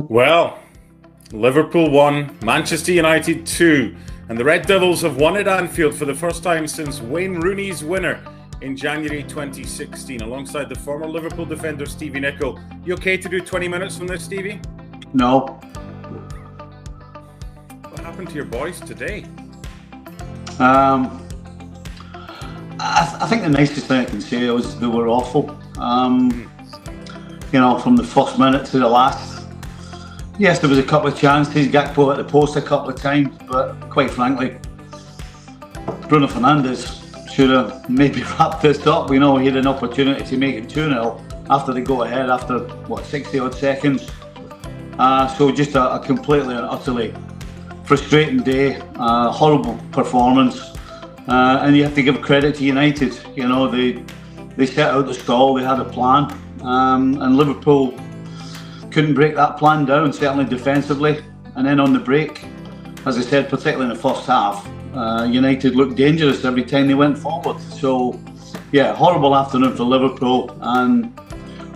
Well, Liverpool 1, Manchester United 2, and the Red Devils have won at Anfield for the first time since Wayne Rooney's winner in January 2016, alongside the former Liverpool defender Stevie Nicol. You okay to do 20 minutes from this, Stevie? No. What happened to your boys today? I think the nicest thing I can say is they were awful. From the first minute to the last. Yes, there was a couple of chances. Gakpo at the post a couple of times, but quite frankly, Bruno Fernandes should have maybe wrapped this up. He had an opportunity to make it 2-0 after they go ahead after 60 odd seconds. So just a completely and utterly frustrating day, horrible performance, and you have to give credit to United. They set out the stall, they had a plan, and Liverpool couldn't break that plan down, certainly defensively. And then on the break, as I said, particularly in the first half, United looked dangerous every time they went forward. So, yeah, horrible afternoon for Liverpool. And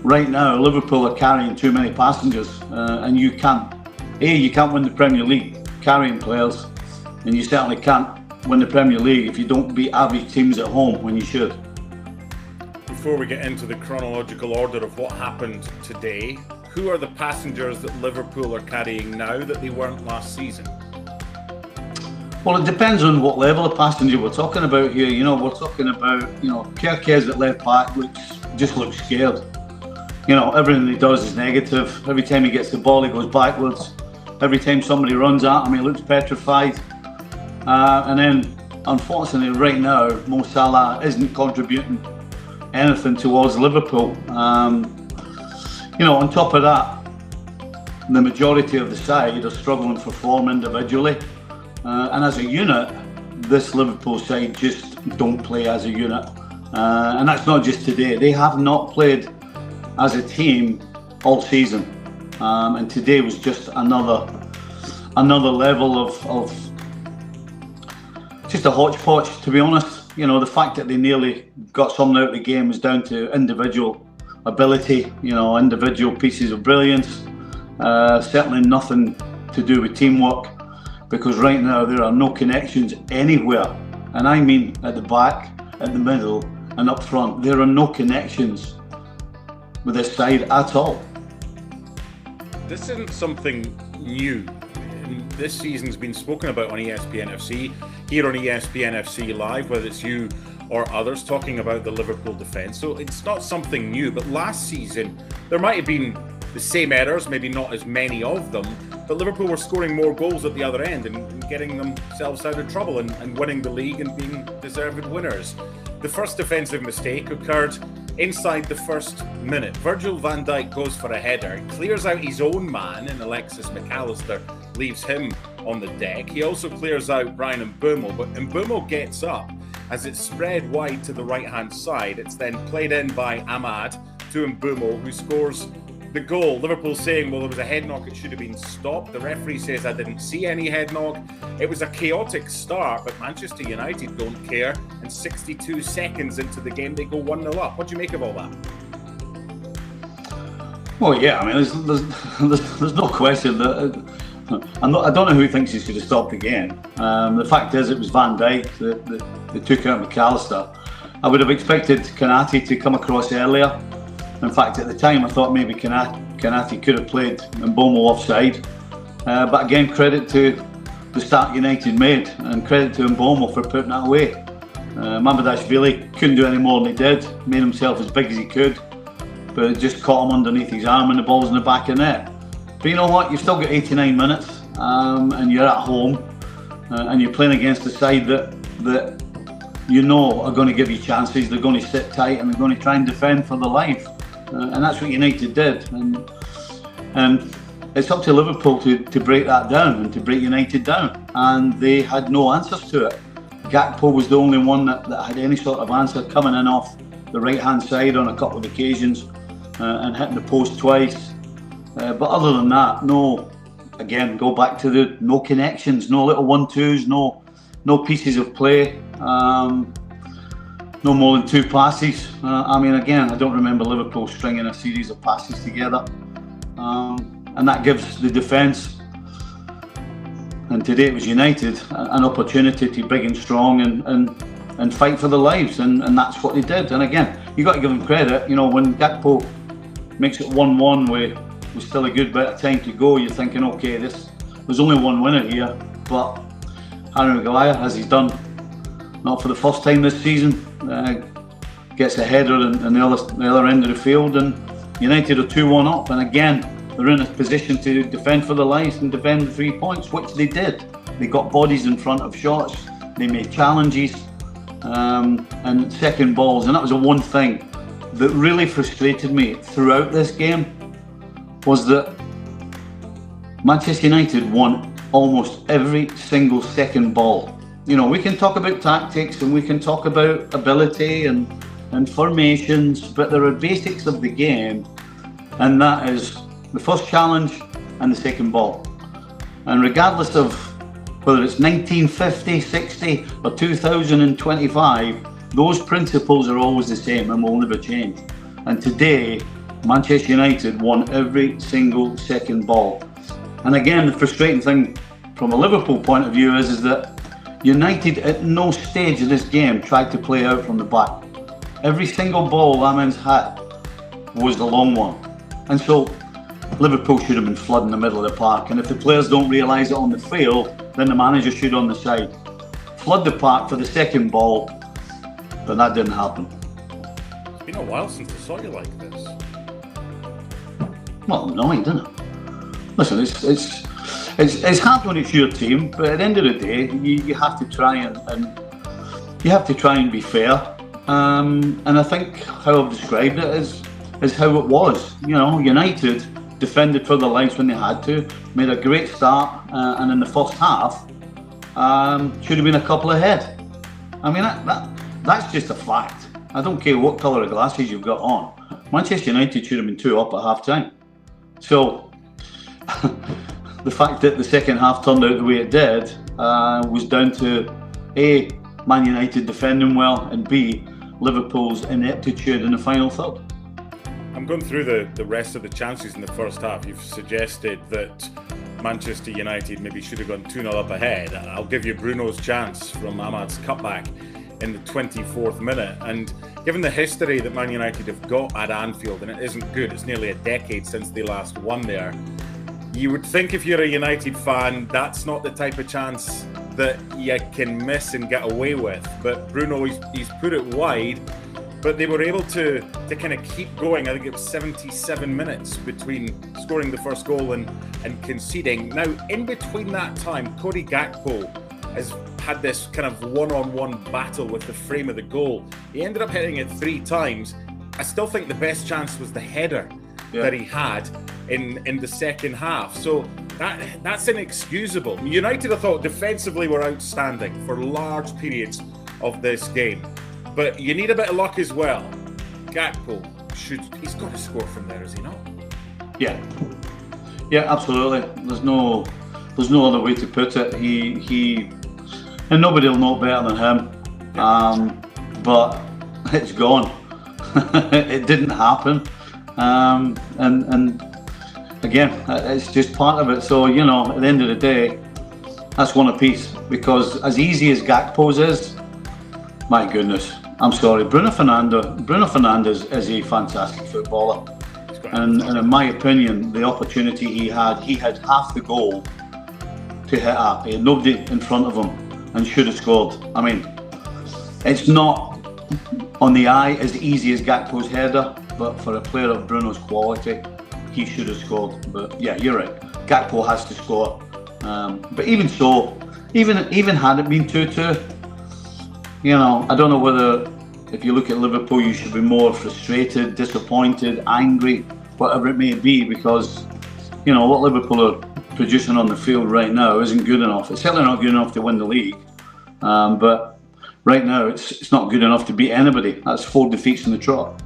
right now, Liverpool are carrying too many passengers, and you can't win the Premier League carrying players, and you certainly can't win the Premier League if you don't beat average teams at home when you should. Before we get into the chronological order of what happened today, who are the passengers that Liverpool are carrying now that they weren't last season? Well, it depends on what level of passenger we're talking about here. We're talking about, Kerkez at left back looks scared. Everything he does is negative. Every time he gets the ball, he goes backwards. Every time somebody runs at him, he looks petrified. And then, unfortunately, right now, Mo Salah isn't contributing anything towards Liverpool. On top of that, the majority of the side are struggling for form individually. And as a unit, this Liverpool side just don't play as a unit. And that's not just today. They have not played as a team all season. And today was just another level of just a hodgepodge, to be honest. The fact that they nearly got something out of the game was down to individual ability, individual pieces of brilliance. Certainly nothing to do with teamwork, because right now there are no connections anywhere. And I mean at the back, at the middle and up front. There are no connections with this side at all. This isn't something new. This season's been spoken about on ESPN FC, here on ESPN FC Live, whether it's you or others talking about the Liverpool defence. So it's not something new, but last season there might have been the same errors, maybe not as many of them, but Liverpool were scoring more goals at the other end and getting themselves out of trouble and winning the league and being deserved winners. The first defensive mistake occurred inside the first minute. Virgil van Dijk goes for a header, clears out his own man, and Alexis McAllister leaves him on the deck. He also clears out Brian Mbeumo, but Mbeumo gets up. As it's spread wide to the right-hand side, it's then played in by Ahmad to Mbeumo, who scores the goal. Liverpool saying, well, there was a head knock, it should have been stopped. The referee says, I didn't see any head knock. It was a chaotic start, but Manchester United don't care. And 62 seconds into the game, they go 1-0 up. What do you make of all that? Well, yeah, I mean, there's no question that I don't know who thinks he should have stopped the game. The fact is, it was Van Dijk that took out McAllister. I would have expected Konate to come across earlier. In fact, at the time, I thought maybe Konate could have played Mbeumo offside. But again, credit to the start United made, and credit to Mbeumo for putting that away. Mamardashvili couldn't do any more than he did, made himself as big as he could, but it just caught him underneath his arm and the ball's in the back of net. But you know what, you've still got 89 minutes, and you're at home, and you're playing against a side that are going to give you chances. They're going to sit tight and they're going to try and defend for their life. And that's what United did, and it's up to Liverpool to break that down and to break United down, and they had no answers to it. Gakpo was the only one that had any sort of answer, coming in off the right hand side on a couple of occasions and hitting the post twice, but other than that, no. Again, go back to the no connections, no little 1-2s, no pieces of play. No more than 2 passes. I mean, again, I don't remember Liverpool stringing a series of passes together. and that gives the defence, and today it was United, an opportunity to be big and strong and fight for their lives, and that's what they did. And again, you got to give them credit. You know, when Gakpo makes it 1-1 with still a good bit of time to go, you're thinking, okay, there's only one winner here, but Harry Maguire, as he's done, not for the first time this season, gets a header in the other end of the field, and United are 2-1 up, and again they're in a position to defend for their lives and defend the 3 points, which they did. They got bodies in front of shots, they made challenges, and second balls, and that was the one thing that really frustrated me throughout this game, was that Manchester United won almost every single second ball. You know, we can talk about tactics and we can talk about ability and formations, but there are basics of the game, and that is the first challenge and the second ball. And regardless of whether it's 1950, 60 or 2025, those principles are always the same and will never change. And today, Manchester United won every single second ball. And again, the frustrating thing from a Liverpool point of view is that United at no stage of this game tried to play out from the back. Every single ball Lamin's had was the long one. And so Liverpool should have been flooding the middle of the park. And if the players don't realise it on the field, then the manager should on the side. Flood the park for the second ball, but that didn't happen. It's been a while since I saw you like this. Well, annoying, isn't it? Listen, it's hard when it's your team, but at the end of the day, you have to try and you have to try and be fair. And I think how I've described it is how it was. You know, United defended for their lives when they had to, made a great start, and in the first half should have been a couple ahead. I mean, that's just a fact. I don't care what colour of glasses you've got on. Manchester United should have been 2 up at half time. So the fact that the second half turned out the way it did was down to A, Man United defending well, and B, Liverpool's ineptitude in the final third. I'm going through the rest of the chances in the first half. You've suggested that Manchester United maybe should have gone 2-0 up ahead. I'll give you Bruno's chance from Ahmad's cutback in the 24th minute. And given the history that Man United have got at Anfield, and it isn't good, it's nearly a decade since they last won there, you would think if you're a United fan, that's not the type of chance that you can miss and get away with. But Bruno, he's put it wide, but they were able to kind of keep going. I think it was 77 minutes between scoring the first goal and conceding. Now, in between that time, Cody Gakpo has had this kind of one-on-one battle with the frame of the goal. He ended up hitting it 3 times. I still think the best chance was the header that he had in the second half. So that's inexcusable. United, I thought, defensively were outstanding for large periods of this game. But you need a bit of luck as well. Gakpo he's got to score from there, is he not? Yeah, absolutely. There's no other way to put it. He and nobody will know better than him. But it's gone. It didn't happen. And again, it's just part of it. So, you know, at the end of the day, that's one apiece. Because as easy as Gakpo's is, my goodness, I'm sorry, Bruno Fernandes is a fantastic footballer. And in my opinion, the opportunity he had half the goal to hit at. He had nobody in front of him and should have scored. I mean, it's not on the eye as easy as Gakpo's header, but for a player of Bruno's quality, he should have scored. But yeah, you're right, Gakpo has to score. But even so, even had it been 2-2, you know, I don't know whether, if you look at Liverpool, you should be more frustrated, disappointed, angry, whatever it may be, because, you know, what Liverpool are producing on the field right now isn't good enough. It's certainly not good enough to win the league, but right now it's not good enough to beat anybody. That's 4 defeats in the trot.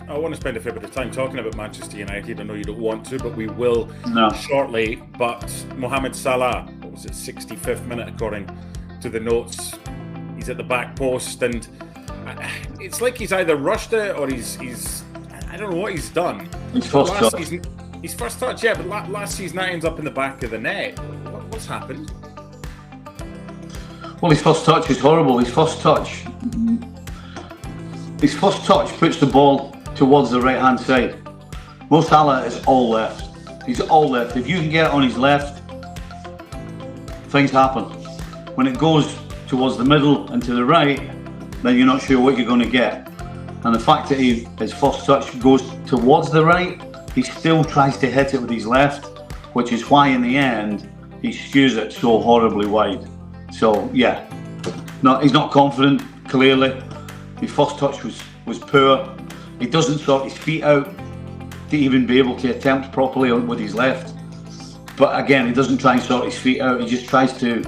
I want to spend a fair bit of time talking about Manchester United. I know you don't want to, but we will shortly. But Mohamed Salah, what was it, 65th minute according to the notes, he's at the back post, and it's like he's either rushed it or he's I don't know what he's done. He's first His first touch, yeah, but last season that ends up in the back of the net. What's happened? Well, his first touch is horrible. His first touch puts the ball towards the right-hand side. Mo Salah is all left. He's all left. If you can get on his left, things happen. When it goes towards the middle and to the right, then you're not sure what you're going to get. And the fact that his first touch goes towards the right, he still tries to hit it with his left, which is why in the end he skews it so horribly wide. So yeah, no, he's not confident, clearly. His first touch was poor. He doesn't sort his feet out to even be able to attempt properly with his left. But again, he doesn't try and sort his feet out. He just tries to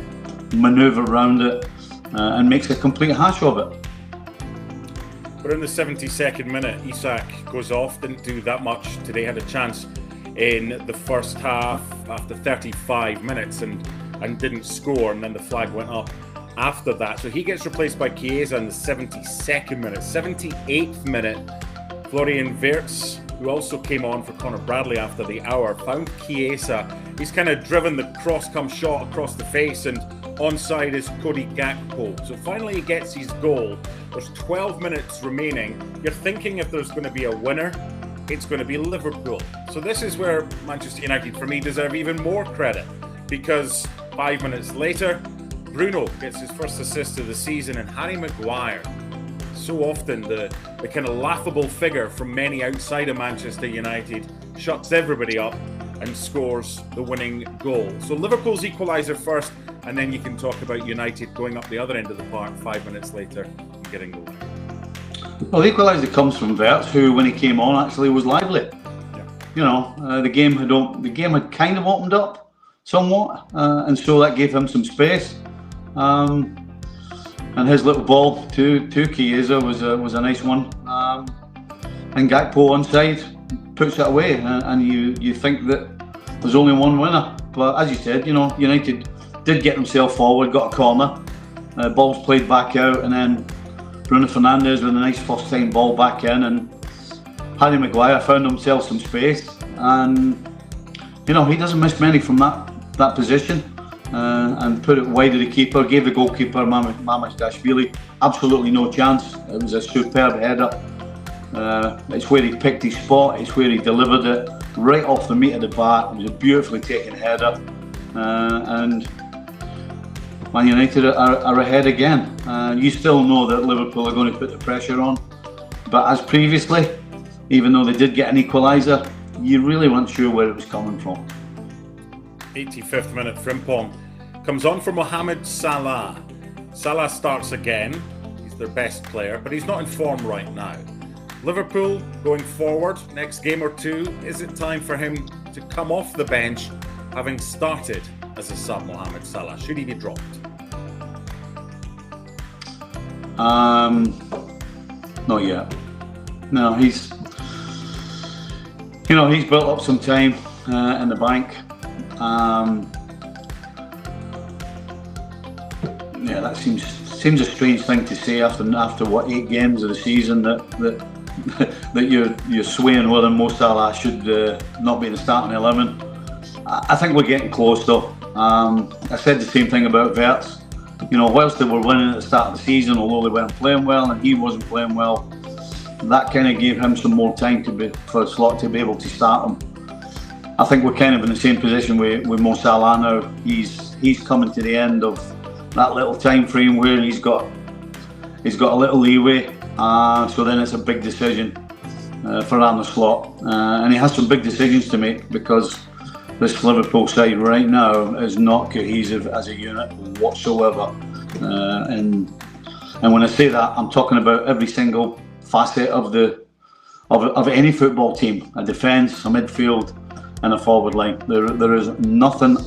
manoeuvre around it and makes a complete hash of it. But in the 72nd minute, Isak goes off, didn't do that much today, had a chance in the first half after 35 minutes and didn't score, and then the flag went up after that. So he gets replaced by Chiesa in the 72nd minute. 78th minute, Florian Wirtz, who also came on for Connor Bradley after the hour, found Chiesa. He's kind of driven the cross-come shot across the face, and onside is Cody Gakpo. So finally he gets his goal. There's 12 minutes remaining. You're thinking if there's going to be a winner, it's going to be Liverpool. So this is where Manchester United, for me, deserve even more credit, because 5 minutes later, Bruno gets his first assist of the season, and Harry Maguire, so often the kind of laughable figure from many outside of Manchester United, shuts everybody up and scores the winning goal. So Liverpool's equaliser first, and then you can talk about United going up the other end of the park 5 minutes later and getting the win. Well, the equaliser comes from Wirtz, who, when he came on, actually was lively. Yeah. You know, the game had kind of opened up somewhat, and so that gave him some space. And his little ball to Chiesa was a nice one. And Gakpo onside puts it away, and you think that there's only one winner. But as you said, you know, United did get themselves forward, got a corner, balls played back out, and then Bruno Fernandes with a nice first time ball back in, and Harry Maguire found himself some space, and you know, he doesn't miss many from that position, and put it wide of the keeper, gave the goalkeeper Mamardashvili absolutely no chance. It was a superb header. It's where he picked his spot, it's where he delivered it right off the meat of the bat. It was a beautifully taken header, and Man United are ahead again. You still know that Liverpool are going to put the pressure on, but as previously, even though they did get an equaliser, you really weren't sure where it was coming from. 85th minute, Frimpong comes on for Mohamed Salah. Salah starts again. He's their best player, but he's not in form right now. Liverpool going forward, next game or two, is it time for him to come off the bench, having started as a sub, Mohamed Salah? Should he be dropped? Not yet. No, he's built up some time in the bank. Yeah, that seems a strange thing to say after what 8 games of the season that you're swaying whether Mo Salah should not be in the starting 11. I think we're getting close though. I said the same thing about Wirtz. You know, whilst they were winning at the start of the season, although they weren't playing well and he wasn't playing well, that kind of gave him some more time for Slot to be able to start him. I think we're kind of in the same position with Mo Salah now. He's coming to the end of that little time frame where he's got a little leeway. So then it's a big decision for Arne Slot, and he has some big decisions to make, because this Liverpool side right now is not cohesive as a unit whatsoever. And when I say that, I'm talking about every single facet of any football team: a defence, a midfield, and a forward line. There is nothing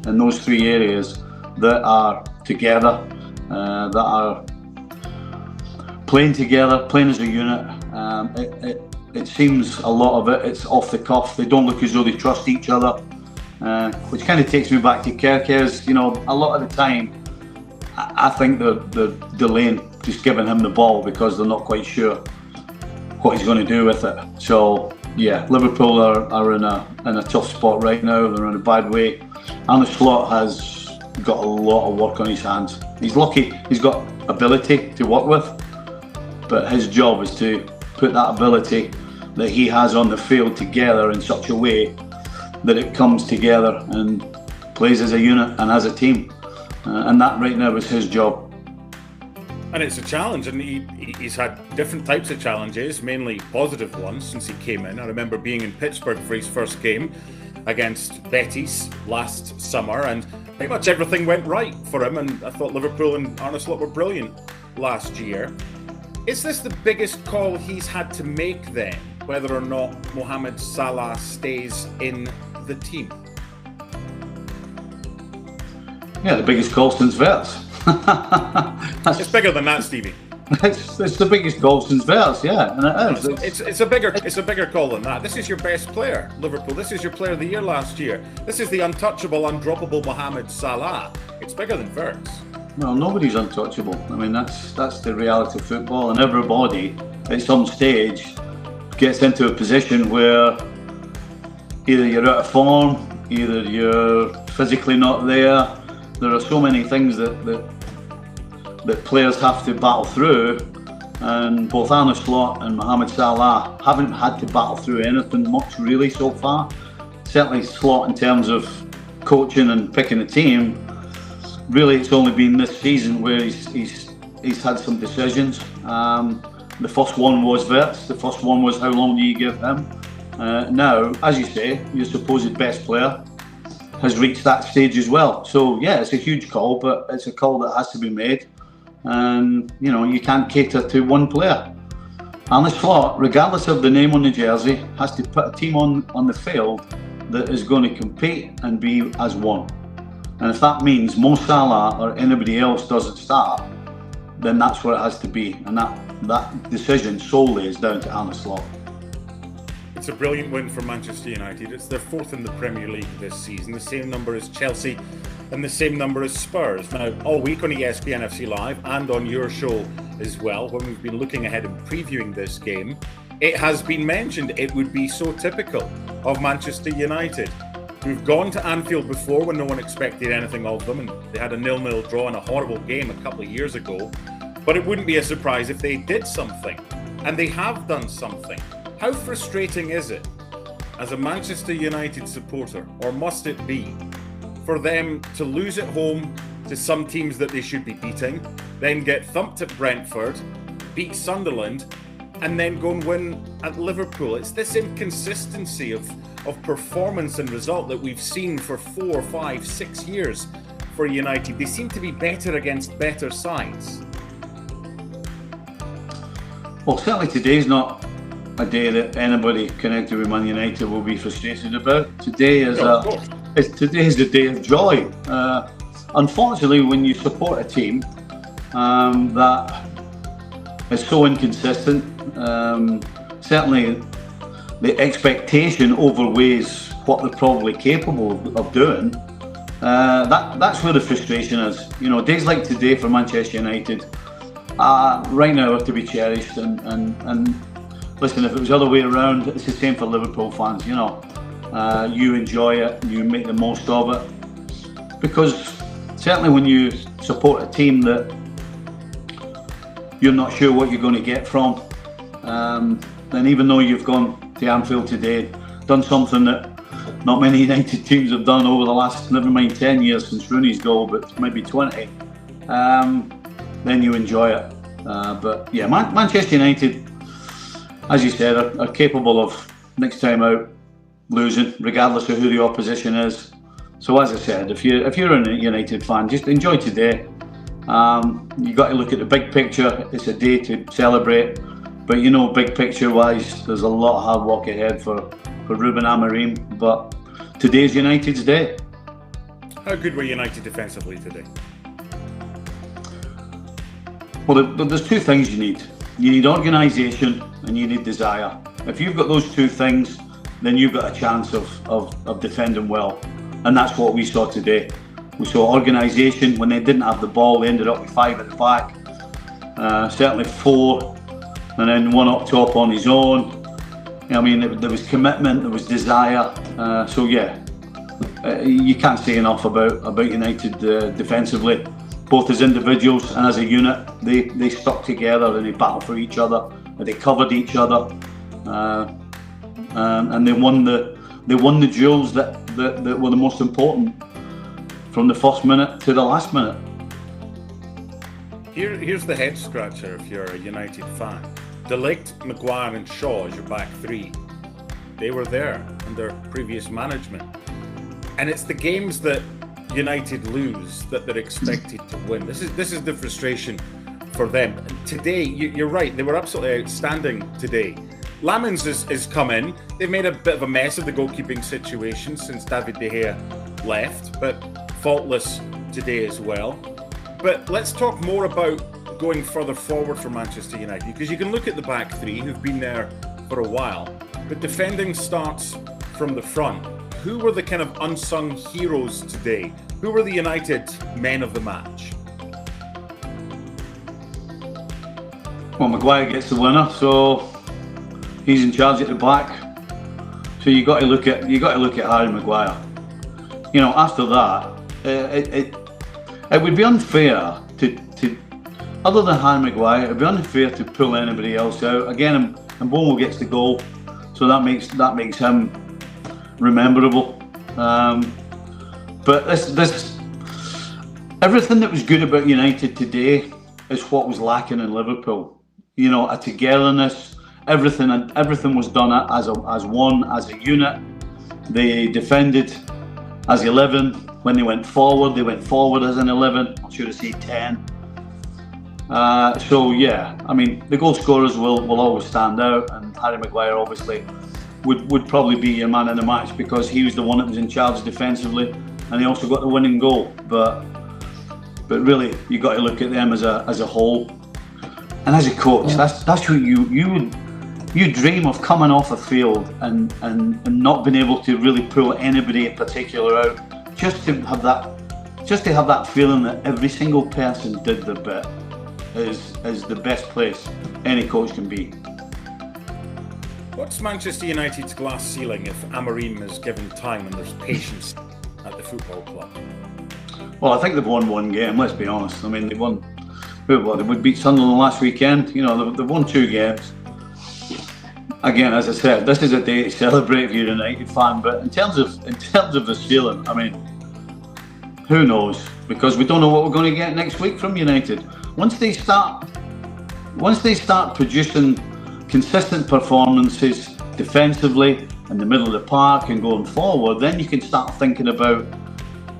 in those 3 areas that are together, that are playing together, playing as a unit. It seems a lot of it's off the cuff. They don't look as though they trust each other, which kind of takes me back to Kerkez. You know, a lot of the time, I think they're delaying just giving him the ball because they're not quite sure what he's going to do with it. So Yeah, Liverpool are in a tough spot right now. They're in a bad way. Arne Slot has got a lot of work on his hands. He's lucky he's got ability to work with, but his job is to put that ability that he has on the field together in such a way that it comes together and plays as a unit and as a team. And that right now is his job. And it's a challenge, and he's had different types of challenges, mainly positive ones since he came in. I remember being in Pittsburgh for his first game against Betis last summer, and pretty much everything went right for him, and I thought Liverpool and Arne Slot were brilliant last year. Is this the biggest call he's had to make then, whether or not Mohamed Salah stays in the team? Yeah, the biggest call since Verts. It's bigger than that, Stevie. It's the biggest goal since Verts, yeah, and it is. It's a bigger call than that. This is your best player, Liverpool. This is your player of the year last year. This is the untouchable, undroppable Mohamed Salah. It's bigger than Verts. Well, nobody's untouchable. I mean, that's the reality of football, and everybody at some stage gets into a position where either you're out of form, either you're physically not there. There are so many things that players have to battle through, and both Arne Slot and Mohamed Salah haven't had to battle through anything much really so far. Certainly Slot in terms of coaching and picking a team, really it's only been this season where he's had some decisions. The first one was Verts, the first one was how long do you give him? Now, as you say, your supposed best player has reached that stage as well. So yeah, it's a huge call, but it's a call that has to be made. And you know, you can't cater to one player. Arne Slot, regardless of the name on the jersey, has to put a team on the field that is going to compete and be as one. And if that means Mo Salah or anybody else doesn't start, then that's where it has to be. And that decision solely is down to Arne Slot. It's a brilliant win for Manchester United. It's their fourth in the Premier League this season, the same number as Chelsea and the same number as Spurs. Now, all week on ESPN FC Live and on your show as well, when we've been looking ahead and previewing this game, it has been mentioned it would be so typical of Manchester United. We've gone to Anfield before when no one expected anything of them, and they had a 0-0 draw in a horrible game a couple of years ago. But it wouldn't be a surprise if they did something, and they have done something. How frustrating is it as a Manchester United supporter, or must it be, for them to lose at home to some teams that they should be beating, then get thumped at Brentford, beat Sunderland, and then go and win at Liverpool? It's this inconsistency of performance and result that we've seen for 4, 5, 6 years for United. They seem to be better against better sides. Well, certainly today's not a day that anybody connected with Man United will be frustrated about. Today is a day of joy. Unfortunately, when you support a team that is so inconsistent, certainly the expectation overweighs what they're probably capable of doing. That's where the frustration is. You know, days like today for Manchester United right now are to be cherished, and listen, if it was the other way around, it's the same for Liverpool fans. You know, you enjoy it, you make the most of it, because certainly when you support a team that you're not sure what you're going to get from, then even though you've gone to Anfield today, done something that not many United teams have done over the last, never mind 10 years since Rooney's goal, but maybe 20, then you enjoy it. But yeah, Manchester United, as you said, are capable of next time out losing, regardless of who the opposition is. So as I said, if you're a United fan, just enjoy today. You've got to look at the big picture. It's a day to celebrate, but you know, big picture wise, there's a lot of hard work ahead for Ruben Amorim. But today's United's day. How good were United defensively today? Well, there's two things you need. You need organisation and you need desire. If you've got those two things, then you've got a chance of defending well. And that's what we saw today. We saw organisation. When they didn't have the ball, they ended up with 5 at the back. Certainly 4, and then 1 up top on his own. I mean, there was commitment, there was desire. So yeah, you can't say enough about United defensively, both as individuals and as a unit. They stuck together and they battled for each other, and they covered each other, and they won the duels that were the most important, from the first minute to the last minute. Here's the head scratcher if you're a United fan. De Ligt, Maguire and Shaw as your back three. They were there under previous management. And it's the games that United lose that they're expected to win. This is the frustration for them. And today, you're right, they were absolutely outstanding today. Lamens has come in. They've made a bit of a mess of the goalkeeping situation since David De Gea left, but faultless today as well. But let's talk more about going further forward for Manchester United, because you can look at the back three who've been there for a while, but defending starts from the front. Who were the kind of unsung heroes today? Who were the United men of the match? Well, Maguire gets the winner, so he's in charge at the back. So you got to look at Harry Maguire. You know, after that, it would be unfair to other than Harry Maguire, it would be unfair to pull anybody else out. Again, and Bomo gets the goal, so that makes him rememberable. But this everything that was good about United today is what was lacking in Liverpool. You know, a togetherness. Everything was done as one, as a unit. They defended as 11. When they went forward as an 11. I should have said 10. So yeah, I mean, the goal scorers will always stand out, and Harry Maguire obviously would probably be your man in the match, because he was the one that was in charge defensively, and he also got the winning goal. But really, you got to look at them as a whole, and as a coach, that's what you dream of, coming off a field and not being able to really pull anybody in particular out, just to have that feeling that every single person did their bit is the best place any coach can be. What's Manchester United's glass ceiling if Amorim is given time and there's patience at the football club? Well, I think they've won one game, let's be honest. I mean, they would beat Sunderland last weekend. You know, they've won 2 games. Again, as I said, this is a day to celebrate if you're a United fan, but in terms of the ceiling, I mean, who knows? Because we don't know what we're going to get next week from United. Once they start producing consistent performances defensively in the middle of the park and going forward, then you can start thinking about,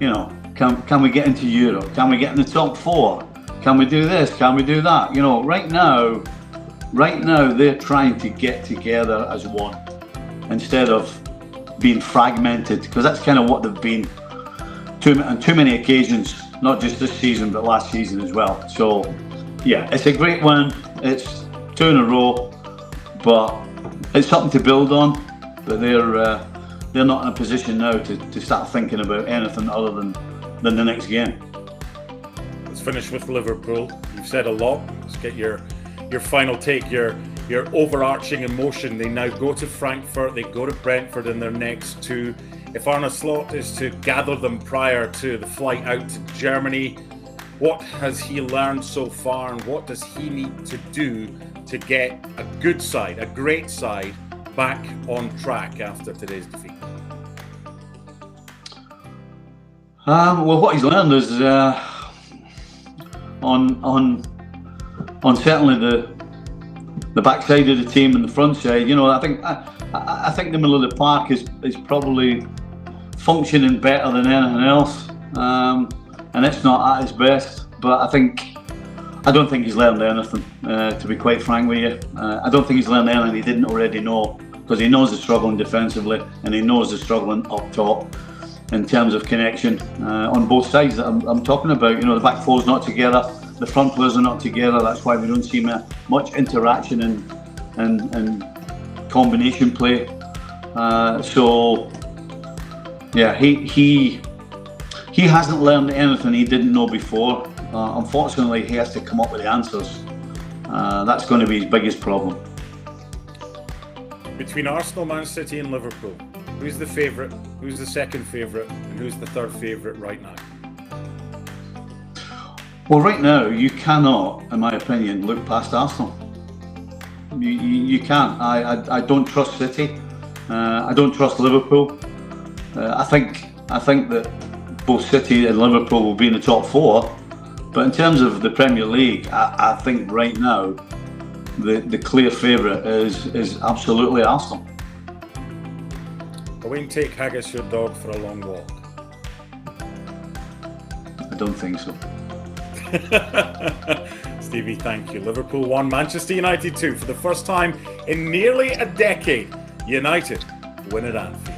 you know, can we get into Europe? Can we get in the top 4? Can we do this? Can we do that? You know, right now they're trying to get together as one instead of being fragmented, because that's kind of what they've been on too many occasions, not just this season but last season as well. So yeah, it's a great win. It's 2 in a row, but it's something to build on. But they're not in a position now to start thinking about anything other than the next game. Let's finish with Liverpool. You've said a lot. Let's get your final take, your overarching emotion. They now go to Frankfurt, they go to Brentford in their next 2. If Arne Slot is to gather them prior to the flight out to Germany, what has he learned so far, and what does he need to do to get a good side, a great side, back on track after today's defeat? Well, what he's learned is on certainly the backside of the team and the front side. You know, I think the middle of the park is probably functioning better than anything else, and it's not at its best. But I don't think he's learned anything, to be quite frank with you. I don't think he's learned anything he didn't already know, because he knows they're struggling defensively and he knows they're struggling up top in terms of connection on both sides that I'm talking about. You know, the back four's not together, the front players are not together. That's why we don't see much interaction and combination play. So yeah, he hasn't learned anything he didn't know before. Unfortunately, he has to come up with the answers. That's going to be his biggest problem. Between Arsenal, Man City, and Liverpool, who's the favourite? Who's the second favourite? And who's the third favourite right now? Well, right now, you cannot, in my opinion, look past Arsenal. You can't. I don't trust City. I don't trust Liverpool. I think that both City and Liverpool will be in the top four. But in terms of the Premier League, I think right now the clear favourite is absolutely Arsenal. I won't take Haggis, your dog, for a long walk. I don't think so. Stevie, thank you. Liverpool 1, Manchester United 2. For the first time in nearly a decade, United win at Anfield.